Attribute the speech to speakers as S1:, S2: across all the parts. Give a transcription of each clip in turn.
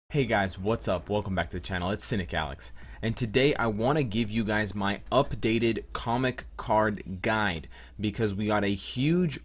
S1: Hey guys, what's up? Welcome back to the channel. It's Cynicalex, and today I want to give you guys my updated comic card guide because we got a huge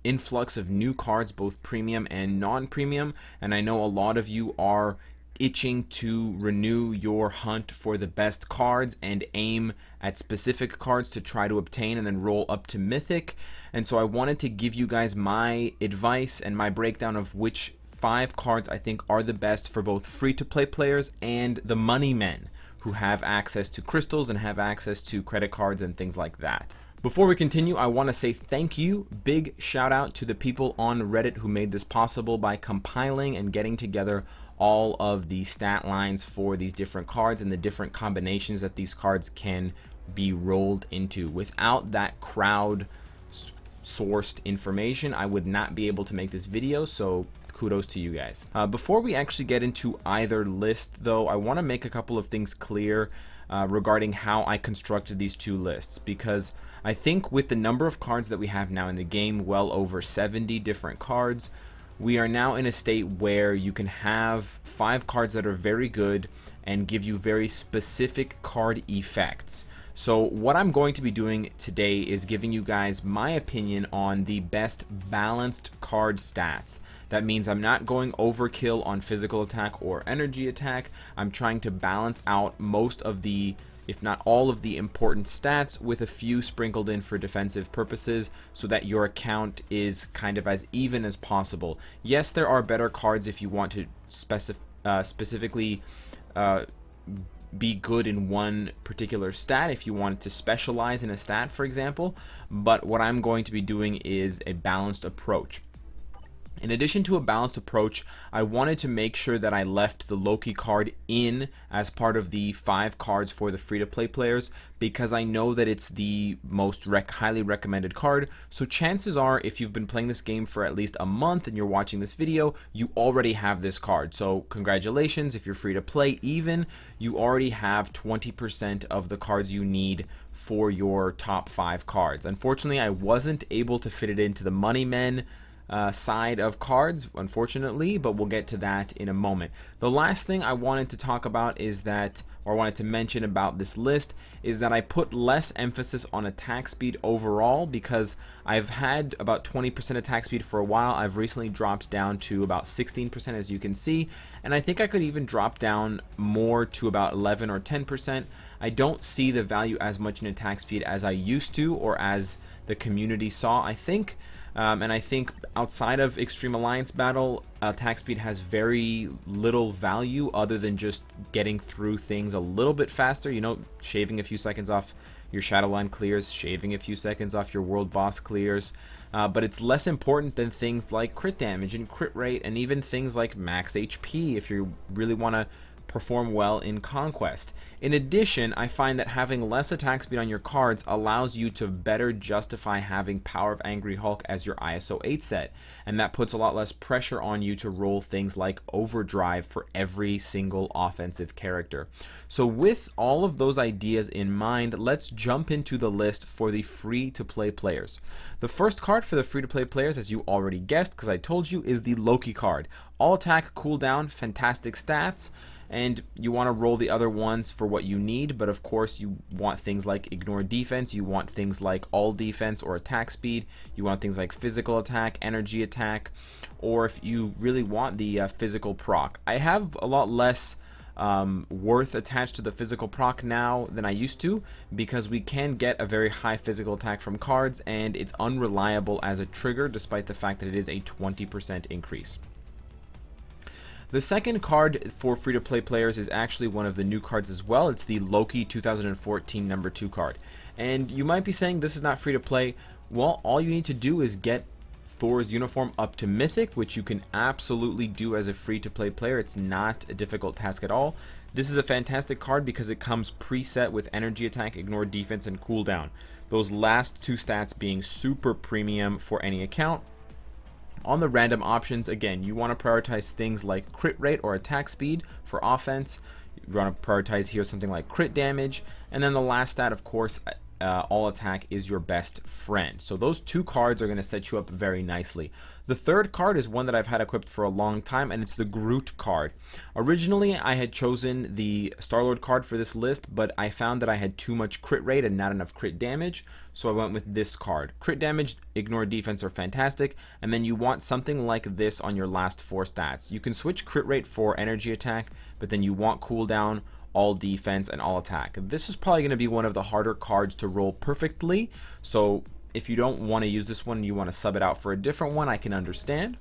S1: influx of new cards, both premium and non-premium, and I know a lot of you are itching to renew your hunt for the best cards and aim at specific cards to try to obtain and then roll up to mythic. And so I wanted to give you guys my advice and my breakdown of which 5 cards I think are the best for both free-to-play players and the money men who have access to crystals and have access to credit cards and things like that. Before we continue, I want to say thank you, big shout out to the people on Reddit who made this possible by compiling and getting together all of the stat lines for these different cards and the different combinations that these cards can be rolled into. Without that crowd sourced information, I would not be able to make this video, so kudos to you guys. Before we actually get into either list though, I want to make a couple of things clear regarding how I constructed these two lists, because I think with the number of cards that we have now in the game, well over 70 different cards, we are now in a state where you can have 5 cards that are very good and give you very specific card effects. So what I'm going to be doing today is giving you guys my opinion on the best balanced card stats. That means I'm not going overkill on physical attack or energy attack. I'm trying to balance out most of the, if not all of the important stats, with a few sprinkled in for defensive purposes so that your account is kind of as even as possible. Yes, there are better cards if you want to specifically be good in one particular stat, if you want to specialize in a stat, for example, but what I'm going to be doing is a balanced approach. In addition to a balanced approach, I wanted to make sure that I left the Loki card in as part of the 5 cards for the free-to-play players, because I know that it's the most highly recommended card. So chances are, if you've been playing this game for at least a month and you're watching this video, you already have this card. So congratulations, if you're free to play even, you already have 20% of the cards you need for your top 5 cards. Unfortunately, I wasn't able to fit it into the money men side of cards, unfortunately, but we'll get to that in a moment. The last thing I wanted to talk about is that, or wanted to mention about this list, is that I put less emphasis on attack speed overall, because I've had about 20% attack speed for a while. I've recently dropped down to about 16%, as you can see, and I think I could even drop down more to about 11 or 10%. I don't see the value as much in attack speed as I used to, or as the community saw, I think. And I think outside of Extreme Alliance Battle, attack speed has very little value other than just getting through things a little bit faster. You know, shaving a few seconds off your Shadowline clears, shaving a few seconds off your world boss clears. But it's less important than things like crit damage and crit rate, and even things like max HP if you really want to perform well in Conquest. In addition, I find that having less attack speed on your cards allows you to better justify having Power of Angry Hulk as your ISO 8 set, and that puts a lot less pressure on you to roll things like Overdrive for every single offensive character. So with all of those ideas in mind, let's jump into the list for the free-to-play players. The first card for the free-to-play players, as you already guessed because I told you, is the Loki card. All attack, cooldown, fantastic stats, and you want to roll the other ones for what you need, but of course you want things like ignore defense, you want things like all defense or attack speed, you want things like physical attack, energy attack, or if you really want the physical proc. I have a lot less worth attached to the physical proc now than I used to, because we can get a very high physical attack from cards, and it's unreliable as a trigger despite the fact that it is a 20% increase. The second card for free-to-play players is actually one of the new cards as well. It's the Loki 2014 number 2 card. And you might be saying this is not free-to-play. Well, all you need to do is get Thor's uniform up to Mythic, which you can absolutely do as a free-to-play player. It's not a difficult task at all. This is a fantastic card because it comes preset with energy attack, ignore defense, and cooldown. Those last 2 stats being super premium for any account. On the random options, again, you want to prioritize things like crit rate or attack speed for offense. You want to prioritize here something like crit damage. And then the last stat, of course, all attack is your best friend. So those two cards are going to set you up very nicely. The third card is one that I've had equipped for a long time, and it's the Groot card. Originally, I had chosen the Star-Lord card for this list, but I found that I had too much crit rate and not enough crit damage, so I went with this card. Crit damage, ignore defense are fantastic, and then you want something like this on your last 4 stats. You can switch crit rate for energy attack, but then you want cooldown, all defense, and all attack. This is probably going to be one of the harder cards to roll perfectly, so if you don't want to use this one and you want to sub it out for a different one, I can understand.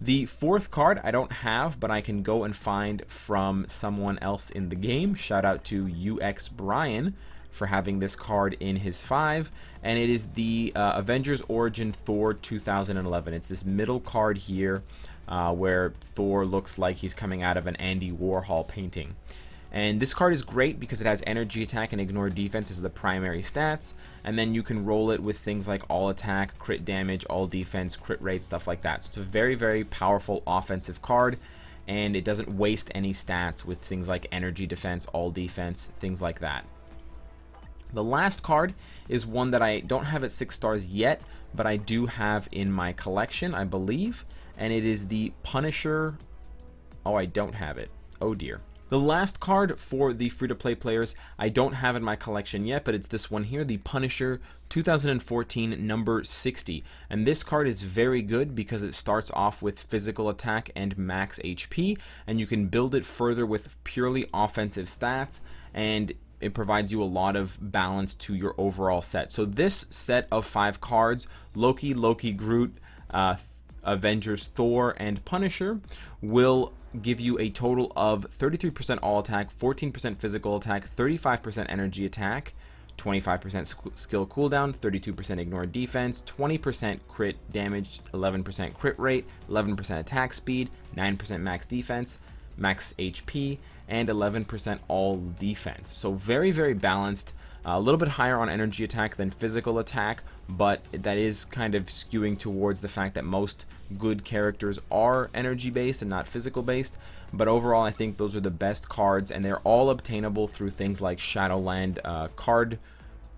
S1: The fourth card I don't have, but I can go and find from someone else in the game. Shout out to UX Brian for having this card in his 5, and it is the Avengers Origin Thor 2011. It's this middle card here where Thor looks like he's coming out of an Andy Warhol painting. And this card is great because it has energy attack and ignore defense as the primary stats, and then you can roll it with things like all attack, crit damage, all defense, crit rate, stuff like that. So it's a very, very powerful offensive card, and it doesn't waste any stats with things like energy defense, all defense, things like that. The last card is one that I don't have at 6 stars yet, but I do have in my collection, I believe, and it is the Punisher. Oh, I don't have it. Oh dear. The last card for the free-to-play players I don't have in my collection yet, but it's this one here, the Punisher 2014 number 60. And this card is very good because it starts off with physical attack and max HP, and you can build it further with purely offensive stats, and it provides you a lot of balance to your overall set. So this set of 5 cards, Loki, Groot, Avengers, Thor, and Punisher, will give you a total of 33% all attack, 14% physical attack, 35% energy attack, 25% skill cooldown, 32% ignore defense, 20% crit damage, 11% crit rate, 11% attack speed, 9% max defense, max HP, and 11% all defense. So very, very balanced. A little bit higher on energy attack than physical attack, but that is kind of skewing towards the fact that most good characters are energy based and not physical based. But overall, I think those are the best cards, and they're all obtainable through things like Shadowland card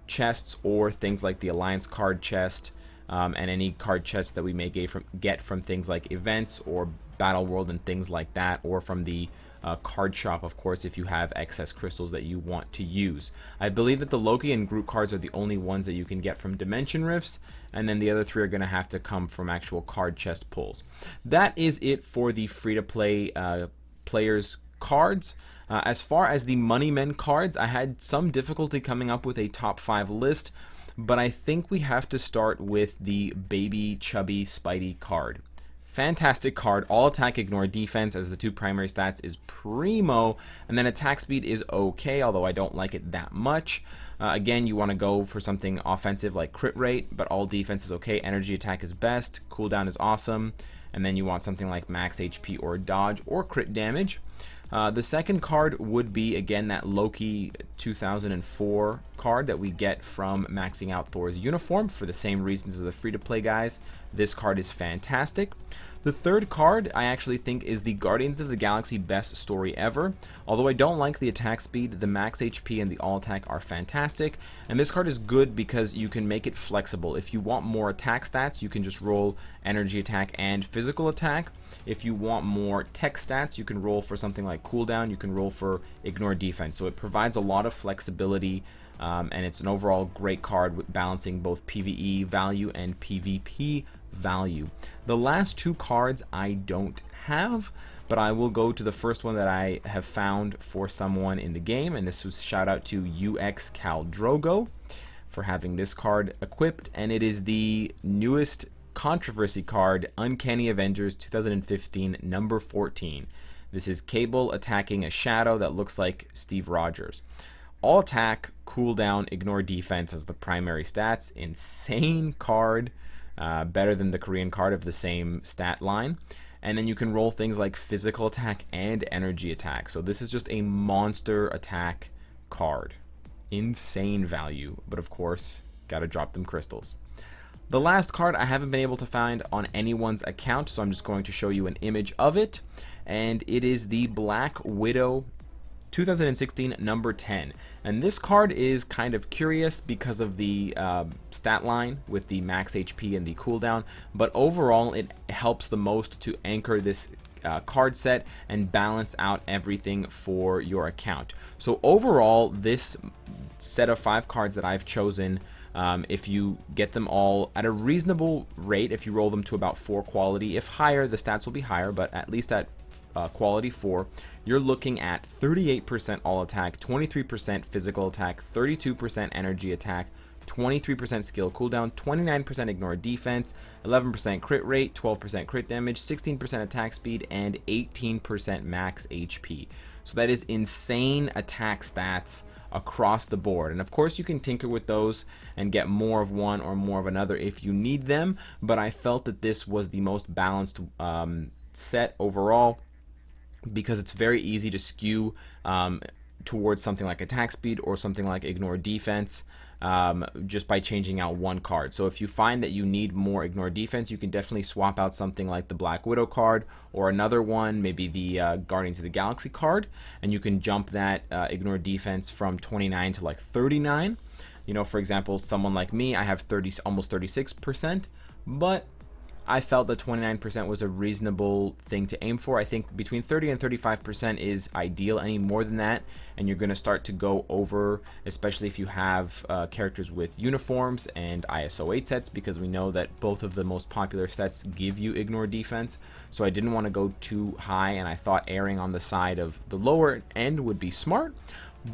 S1: chests, or things like the Alliance card chest, and any card chests that we may get from things like events or Battle World and things like that, or from the card shop, of course, if you have excess crystals that you want to use. I believe that the Loki and Groot cards are the only ones that you can get from Dimension Rifts, and then the other 3 are going to have to come from actual card chest pulls. That is it for the free-to-play players cards. As far as the Money Men cards, I had some difficulty coming up with a top 5 list, but I think we have to start with the Baby Chubby Spidey card. Fantastic card. All attack, ignore defense as the 2 primary stats is primo, and then attack speed is okay, although I don't like it that much. Again, you want to go for something offensive like crit rate, but all defense is okay. Energy attack is best. Cooldown is awesome. And then you want something like max HP or dodge or crit damage. The second card would be, again, that Loki 2004 card that we get from maxing out Thor's uniform for the same reasons as the free-to-play guys. This card is fantastic. The third card I actually think is the Guardians of the Galaxy best story ever. Although I don't like the attack speed, the max HP and the all attack are fantastic. And this card is good because you can make it flexible. If you want more attack stats, you can just roll energy attack and physical attack. If you want more tech stats, you can roll for something like cooldown. You can roll for ignore defense. So it provides a lot of flexibility, and it's an overall great card with balancing both PvE value and PvP value. The last 2 cards I don't have, but I will go to the first one that I have found for someone in the game, and this was shout out to UX Caldrogo for having this card equipped, and it is the newest controversy card, Uncanny Avengers 2015 number 14. This is Cable attacking a shadow that looks like Steve Rogers. All attack, cooldown, ignore defense as the primary stats. Insane card. Better than the Korean card of the same stat line. And then you can roll things like physical attack and energy attack. So this is just a monster attack card. Insane value, but of course, gotta drop them crystals. The last card I haven't been able to find on anyone's account, so I'm just going to show you an image of it. And it is the Black Widow 2016 number 10, and this card is kind of curious because of the stat line with the max HP and the cooldown, but overall it helps the most to anchor this card set and balance out everything for your account. So overall, this set of 5 cards that I've chosen, if you get them all at a reasonable rate, if you roll them to about 4 quality, if higher the stats will be higher, but at least at quality 4, you're looking at 38% all attack, 23% physical attack, 32% energy attack, 23% skill cooldown, 29% ignore defense, 11% crit rate, 12% crit damage, 16% attack speed, and 18% max HP. So that is insane attack stats across the board. And of course you can tinker with those and get more of one or more of another if you need them, but I felt that this was the most balanced set overall, because it's very easy to skew towards something like attack speed or something like ignore defense just by changing out one card. So if you find that you need more ignore defense, you can definitely swap out something like the Black Widow card or another one, maybe the Guardians of the Galaxy card, and you can jump that ignore defense from 29 to like 39. You know, for example, someone like me, I have almost 36%, but I felt that 29% was a reasonable thing to aim for. I think between 30 and 35% is ideal. Any more than that, and you're going to start to go over, especially if you have characters with uniforms and ISO 8 sets, because we know that both of the most popular sets give you ignore defense. So I didn't want to go too high, and I thought erring on the side of the lower end would be smart.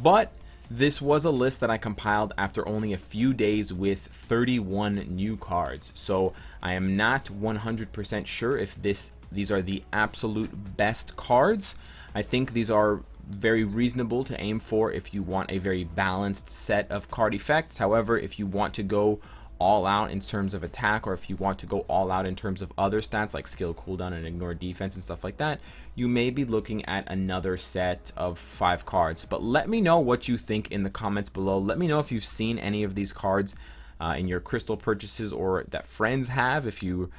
S1: But this was a list that I compiled after only a few days with 31 new cards. So I am not 100% sure if these are the absolute best cards. I think these are very reasonable to aim for if you want a very balanced set of card effects. However, if you want to go all out in terms of attack, or if you want to go all out in terms of other stats like skill cooldown and ignore defense and stuff like that, you may be looking at another set of 5 cards. But let me know what you think in the comments below. Let me know if you've seen any of these cards in your crystal purchases, or that friends have if you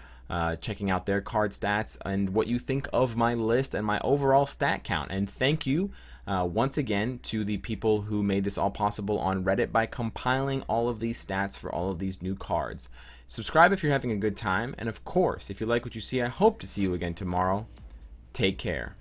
S1: checking out their card stats, and what you think of my list and my overall stat count. And thank you once again to the people who made this all possible on Reddit by compiling all of these stats for all of these new cards. Subscribe if you're having a good time, and of course, if you like what you see, I hope to see you again tomorrow. Take care.